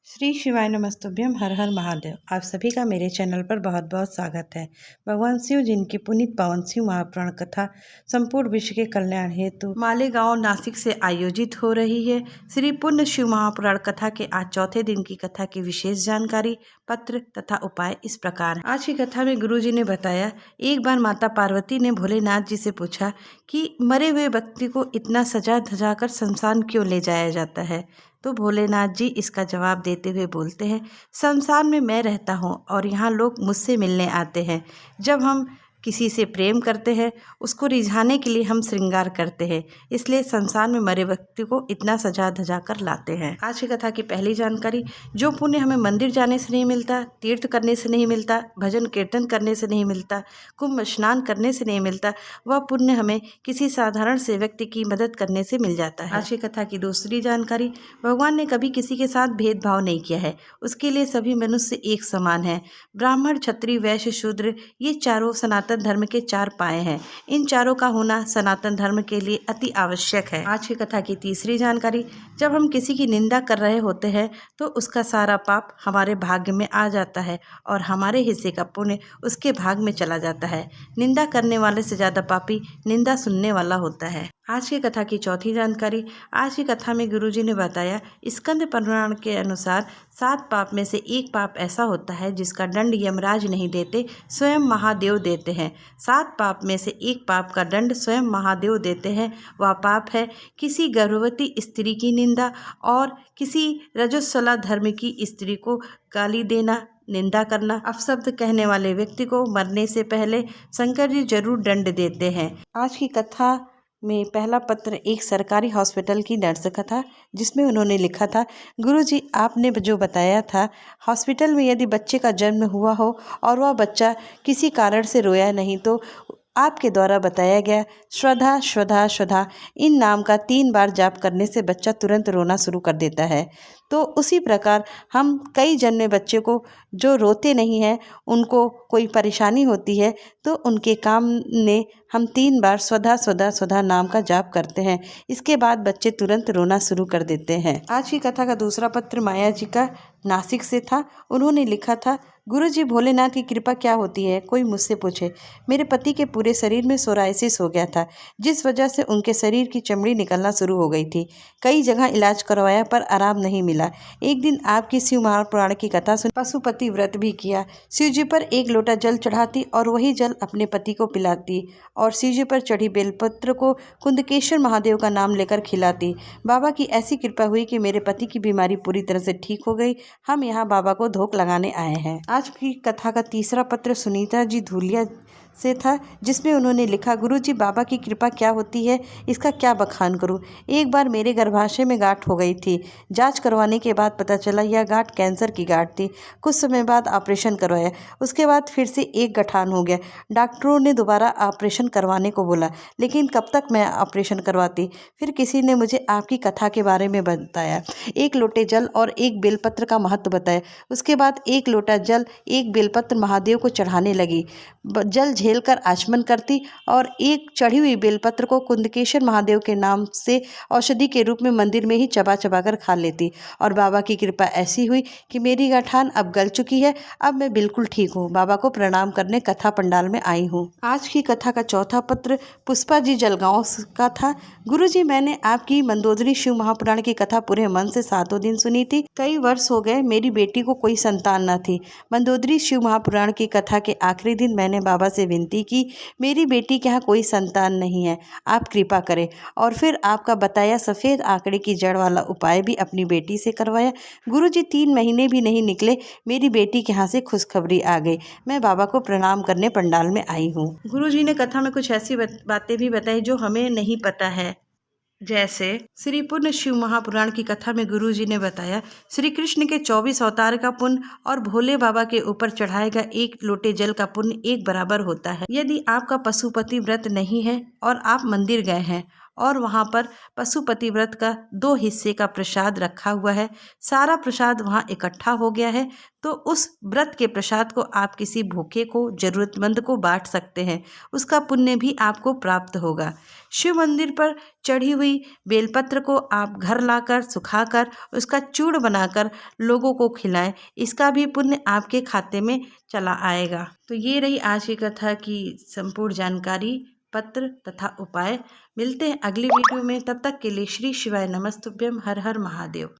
श्री शिवाय नमस्तुभ्यम। हर हर महादेव। आप सभी का मेरे चैनल पर बहुत बहुत स्वागत है। भगवान शिव जिनकी पुनीत पावन शिव महापुराण कथा संपूर्ण विश्व के कल्याण हेतु मालेगांव नासिक से आयोजित हो रही है। श्री पुण्य शिव महापुराण कथा के आज चौथे दिन की कथा की विशेष जानकारी, पत्र तथा उपाय इस प्रकार। आज की कथा में गुरु जी ने बताया, एक बार माता पार्वती ने भोलेनाथ जी से पूछा कि मरे हुए व्यक्ति को इतना सजा धजा कर शमशान क्यों ले जाया जाता है। तो भोलेनाथ जी इसका जवाब देते हुए बोलते हैं, शमशान में मैं रहता हूँ और यहाँ लोग मुझसे मिलने आते हैं। जब हम किसी से प्रेम करते हैं, उसको रिझाने के लिए हम श्रृंगार करते हैं, इसलिए शमशान में मरे व्यक्ति को इतना सजा धजा कर लाते हैं। आज की कथा की पहली जानकारी, जो पुण्य हमें मंदिर जाने से नहीं मिलता, तीर्थ करने से नहीं मिलता, भजन कीर्तन करने से नहीं मिलता, कुंभ स्नान करने से नहीं मिलता, वह पुण्य हमें किसी साधारण से व्यक्ति की मदद करने से मिल जाता है। आज की कथा की दूसरी जानकारी, भगवान ने कभी किसी के साथ भेदभाव नहीं किया है, उसके लिए सभी मनुष्य एक समान है। ब्राह्मण, क्षत्रिय, वैश्य, शूद्र, ये चारों सनातन धर्म के चार पाए हैं। इन चारों का होना सनातन धर्म के लिए अति आवश्यक है। आज की कथा की तीसरी जानकारी, जब हम किसी की निंदा कर रहे होते हैं तो उसका सारा पाप हमारे भाग्य में आ जाता है और हमारे हिस्से का पुण्य उसके भाग में चला जाता है। निंदा करने वाले से ज्यादा पापी निंदा सुनने वाला होता है। आज की कथा की चौथी जानकारी, आज की कथा में गुरुजी ने बताया, स्कंद पुराण के अनुसार 7 पाप में से एक पाप ऐसा होता है जिसका दंड यमराज नहीं देते, स्वयं महादेव देते हैं। 7 पाप में से एक पाप का दंड स्वयं महादेव देते हैं। वह पाप है किसी गर्भवती स्त्री की निंदा और किसी रजस्वला धर्म की स्त्री को गाली देना, निंदा करना। अपशब्द कहने वाले व्यक्ति को मरने से पहले शंकर जी जरूर दंड देते हैं। आज की कथा में पहला पत्र एक सरकारी हॉस्पिटल की नर्स का था, जिसमें उन्होंने लिखा था, गुरुजी आपने जो बताया था, हॉस्पिटल में यदि बच्चे का जन्म हुआ हो और वह बच्चा किसी कारण से रोया नहीं तो आपके द्वारा बताया गया श्रद्धा श्रद्धा श्रद्धा इन नाम का 3 बार जाप करने से बच्चा तुरंत रोना शुरू कर देता है। तो उसी प्रकार हम कई जन्मे बच्चे को जो रोते नहीं हैं, उनको कोई परेशानी होती है तो उनके काम ने हम 3 बार स्वधा स्वधा स्वधा नाम का जाप करते हैं। इसके बाद बच्चे तुरंत रोना शुरू कर देते हैं। आज की कथा का दूसरा पत्र माया जी का नासिक से था। उन्होंने लिखा था, गुरुजी भोलेनाथ की कृपा क्या होती है, कोई मुझसे पूछे। मेरे पति के पूरे शरीर में सोराइसिस हो गया था, जिस वजह से उनके शरीर की चमड़ी निकलना शुरू हो गई थी। कई जगह इलाज करवाया पर आराम नहीं मिला। एक दिन आपकी शिव महापुराण की कथा सुन पशुपति व्रत भी किया। शिव जी पर 1 लोटा जल चढ़ाती और वही जल अपने पति को पिलाती और शिव जी पर चढ़ी बेलपत्र को कुंदकेश्वर महादेव का नाम लेकर खिलाती। बाबा की ऐसी कृपा हुई कि मेरे पति की बीमारी पूरी तरह से ठीक हो गई। हम यहाँ बाबा को धोख लगाने आए हैं। आज की कथा का तीसरा पत्र सुनीता जी धूलिया से था, जिसमें उन्होंने लिखा, गुरुजी बाबा की कृपा क्या होती है, इसका क्या बखान करूं। एक बार मेरे गर्भाशय में गांठ हो गई थी। जांच करवाने के बाद पता चला यह गांठ कैंसर की गांठ थी। कुछ समय बाद ऑपरेशन करवाया, उसके बाद फिर से एक गठान हो गया। डॉक्टरों ने दोबारा ऑपरेशन करवाने को बोला, लेकिन कब तक मैं ऑपरेशन करवाती। फिर किसी ने मुझे आपकी कथा के बारे में बताया, 1 लोटे जल और 1 बेलपत्र का महत्व बताया। उसके बाद 1 लोटा जल 1 बेलपत्र महादेव को चढ़ाने लगी। जल झेलकर आचमन करती और 1 चढ़ी हुई बेलपत्र को कुंदकेश्वर महादेव के नाम से औषधि के रूप में मंदिर में ही चबा चबा कर खा लेती और बाबा की कृपा ऐसी हुई कि मेरी गठान अब गल चुकी है। अब मैं बिल्कुल ठीक हूँ। बाबा को प्रणाम करने कथा पंडाल में आई हूँ। आज की कथा का चौथा पत्र पुष्पा जी जलगांव का था। गुरुजी मैंने आपकी मंदोदरी शिव महापुराण की कथा पूरे मन से 7 दिन सुनी थी। कई वर्ष हो गए मेरी बेटी को कोई संतान न थी। मंदोदरी शिव महापुराण की कथा के आखिरी दिन मैंने बाबा से विनती की, मेरी बेटी के यहाँ कोई संतान नहीं है, आप कृपा करें। और फिर आपका बताया सफ़ेद आंकड़े की जड़ वाला उपाय भी अपनी बेटी से करवाया। गुरुजी 3 महीने भी नहीं निकले, मेरी बेटी के यहाँ से खुशखबरी आ गई। मैं बाबा को प्रणाम करने पंडाल में आई हूँ। गुरुजी ने कथा में कुछ ऐसी बातें भी बताई जो हमें नहीं पता है। जैसे श्री पुण्य शिव महापुराण की कथा में गुरुजी ने बताया, श्री कृष्ण के 24 अवतार का पुण्य और भोले बाबा के ऊपर चढ़ाए गए 1 लोटे जल का पुण्य एक बराबर होता है। यदि आपका पशुपति व्रत नहीं है और आप मंदिर गए हैं और वहाँ पर पशुपति व्रत का 2 हिस्से का प्रसाद रखा हुआ है। सारा प्रसाद वहाँ इकट्ठा हो गया है, तो उस व्रत के प्रसाद को आप किसी भूखे को, ज़रूरतमंद को बांट सकते हैं। उसका पुण्य भी आपको प्राप्त होगा। शिव मंदिर पर चढ़ी हुई बेलपत्र को आप घर लाकर सुखाकर उसका चूर्ण बनाकर लोगों को खिलाएं। इसका भी पुण्य आपके खाते में चला आएगा। तो ये रही आज की कथा की संपूर्ण जानकारी, पत्र तथा उपाय। मिलते हैं अगली वीडियो में, तब तक के लिए श्री शिवाय नमस्तुभ्यम। हर हर महादेव।